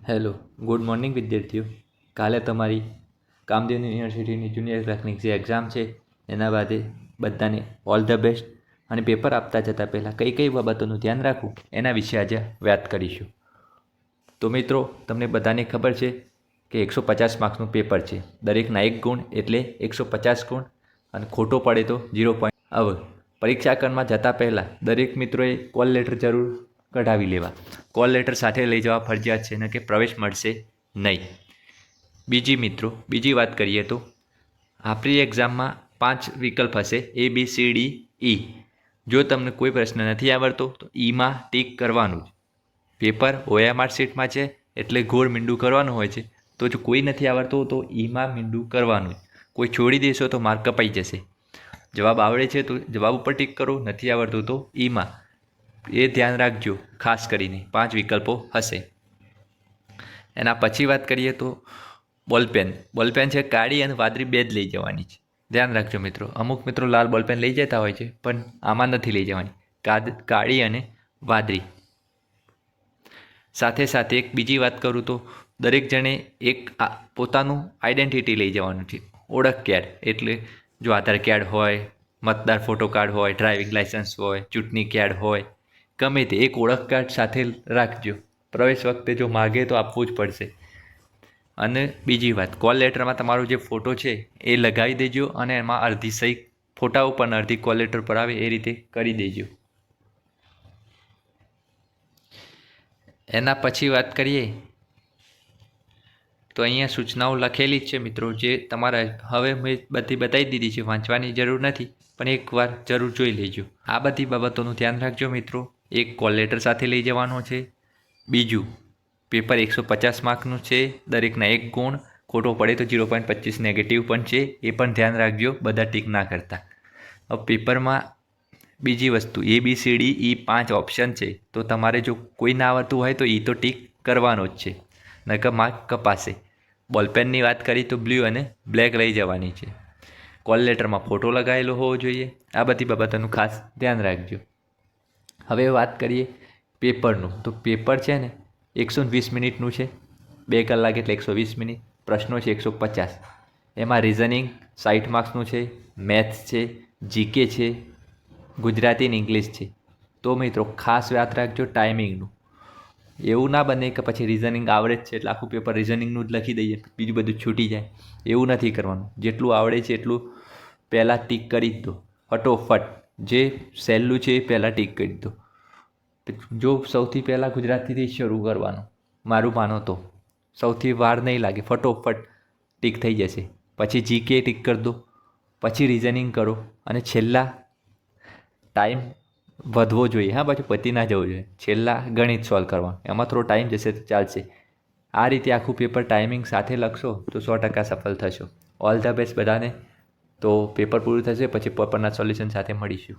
Hello, good morning વિદ્યાર્થીઓ. કાલે તમારી કામદેવ યુનિવર્સિટીની જુનિયર ક્લાર્કની જે એક્ઝામ છે એના બાદે બધાને ઓલ ધ બેસ્ટ. અને પેપર આપતા જતાં પહેલાં કઈ કઈ બાબતોનું ધ્યાન રાખવું એના વિશે આજે વાત કરીશું. તો મિત્રો, તમને બધાને ખબર છે કે 150 માર્ક્સનું પેપર છે. દરેકના 1 ગુણ એટલે 150 ગુણ, અને ખોટો પડે તો 0. હવે પરીક્ષાકરમાં જતાં પહેલાં દરેક મિત્રોએ કોલ લેટર જરૂર કઢાવી લેવા. કોલ લેટર સાથે લઈ જવા ફરજિયાત છે, ને કે પ્રવેશ મળશે નહીં. બીજી વાત કરીએ તો આપણી એક્ઝામમાં 5 વિકલ્પ હશે, A B C D E. જો તમને કોઈ પ્રશ્ન નથી આવડતો તો ઈમાં ટીક કરવાનું જ. પેપર OMR શીટમાં છે એટલે ગોળ મીંડું કરવાનું હોય છે. તો જો કોઈ નથી આવડતું તો ઈમાં મીંડું કરવાનું જ. કોઈ છોડી દેશો તો માર્ક કપાઈ જશે. જવાબ આવડે છે તો જવાબ ઉપર ટીક કરો, નથી આવડતું તો ઈમાં. એ ધ્યાન રાખજો. ખાસ કરીને 5 વિકલ્પો હશે. એના પછી વાત કરીએ તો બોલપેન છે કાળી અને વાદળી બે જ લઈ જવાની છે. ધ્યાન રાખજો મિત્રો, અમુક મિત્રો લાલ બોલપેન લઈ જતા હોય છે, પણ આમાં નથી લઈ જવાની. કાળી અને વાદળી. સાથે સાથે એક બીજી વાત કરું તો દરેક જણે એક પોતાનું આઈડેન્ટિટી લઈ જવાનું છે. ઓળખ કાર્ડ, એટલે જો આધાર કાર્ડ હોય, મતદાર ફોટો કાર્ડ હોય, ડ્રાઇવિંગ લાઇસન્સ હોય, ચૂંટણી કાર્ડ હોય, ગમે તે એક ઓળખ કાર્ડ સાથે રાખજો. પ્રવેશ વખતે જો માગે તો આપવું જ પડશે. અને બીજી વાત, કોલ લેટરમાં તમારો જે ફોટો છે એ લગાવી દેજો, અને એમાં અડધી સહી ફોટા ઉપર ને અડધી કોલ લેટર પર આવે એ રીતે કરી દેજો. એના પછી વાત કરીએ તો અહીંયા સૂચનાઓ લખેલી જ છે મિત્રો, જે તમારા હવે મેં બધી બતાવી દીધી છે, વાંચવાની જરૂર નથી, પણ એકવાર જરૂર જોઈ લેજો. આ બધી બાબતોનું ધ્યાન રાખજો મિત્રો. એક કોલ લેટર સાથે લઈ જવાનો છે. બીજું, પેપર 150 માર્કનું છે, દરેકના 1 ગુણ. ખોટો પડે તો 0.25 નેગેટિવ પણ છે, એ પણ ધ્યાન રાખજો, બધા ટીક ના કરતા. હવે પેપરમાં બીજી વસ્તુ, A B C D E 5 option છે, તો તમારે જો કોઈ ના આવડતું હોય તો એ તો ટીક કરવાનો જ છે, નકર માર્ક કપાશે. બોલપેનની વાત કરી તો બ્લુ અને બ્લેક લઈ જવાની છે. કોલ લેટરમાં ફોટો લગાવેલો હોવો જોઈએ. આ બધી બાબતોનું ખાસ ધ્યાન રાખજો. હવે વાત કરીએ પેપરનું. તો પેપર છે ને 120 મિનિટનું છે. 2 કલાક એટલે 120 મિનિટ. પ્રશ્નો છે 150. એમાં રિઝનિંગ 60 માર્ક્સનું છે, મેથ્સ છે, GK છે, ગુજરાતી અને ઇંગ્લિશ છે. તો મિત્રો ખાસ વાત રાખજો ટાઈમિંગનું. એવું ના બને કે પછી રિઝનિંગ આવડે જ છે એટલે આખું પેપર રિઝનિંગનું જ લખી દઈએ, બીજું બધું છૂટી જાય. એવું નથી કરવાનું. જેટલું આવડે છે એટલું પહેલાં ટીક કરી જ દો ફટોફટ. જે સહેલું છે એ પહેલાં ટીક કરી દો. જો સૌથી પહેલાં ગુજરાતીથી શરૂ કરવાનું, મારું માનો તો સૌથી વાર નહીં લાગે, ફટોફટ ટીક થઈ જશે. પછી GK ટીક કરી દો, પછી રિઝનિંગ કરો, અને છેલ્લા ટાઈમ વધવો જોઈએ. હા, પછી પતી ના જવું જોઈએ. છેલ્લા ગણિત સોલ્વ કરવાનું, એમાં થોડો ટાઈમ જશે તો ચાલશે. આ રીતે આખું પેપર ટાઈમિંગ સાથે લખશો તો 100% સફળ થશો. ઓલ ધ બેસ્ટ બધાને. તો પેપર પૂરું થશે પછી પેપરના સોલ્યુશન સાથે મળીશું.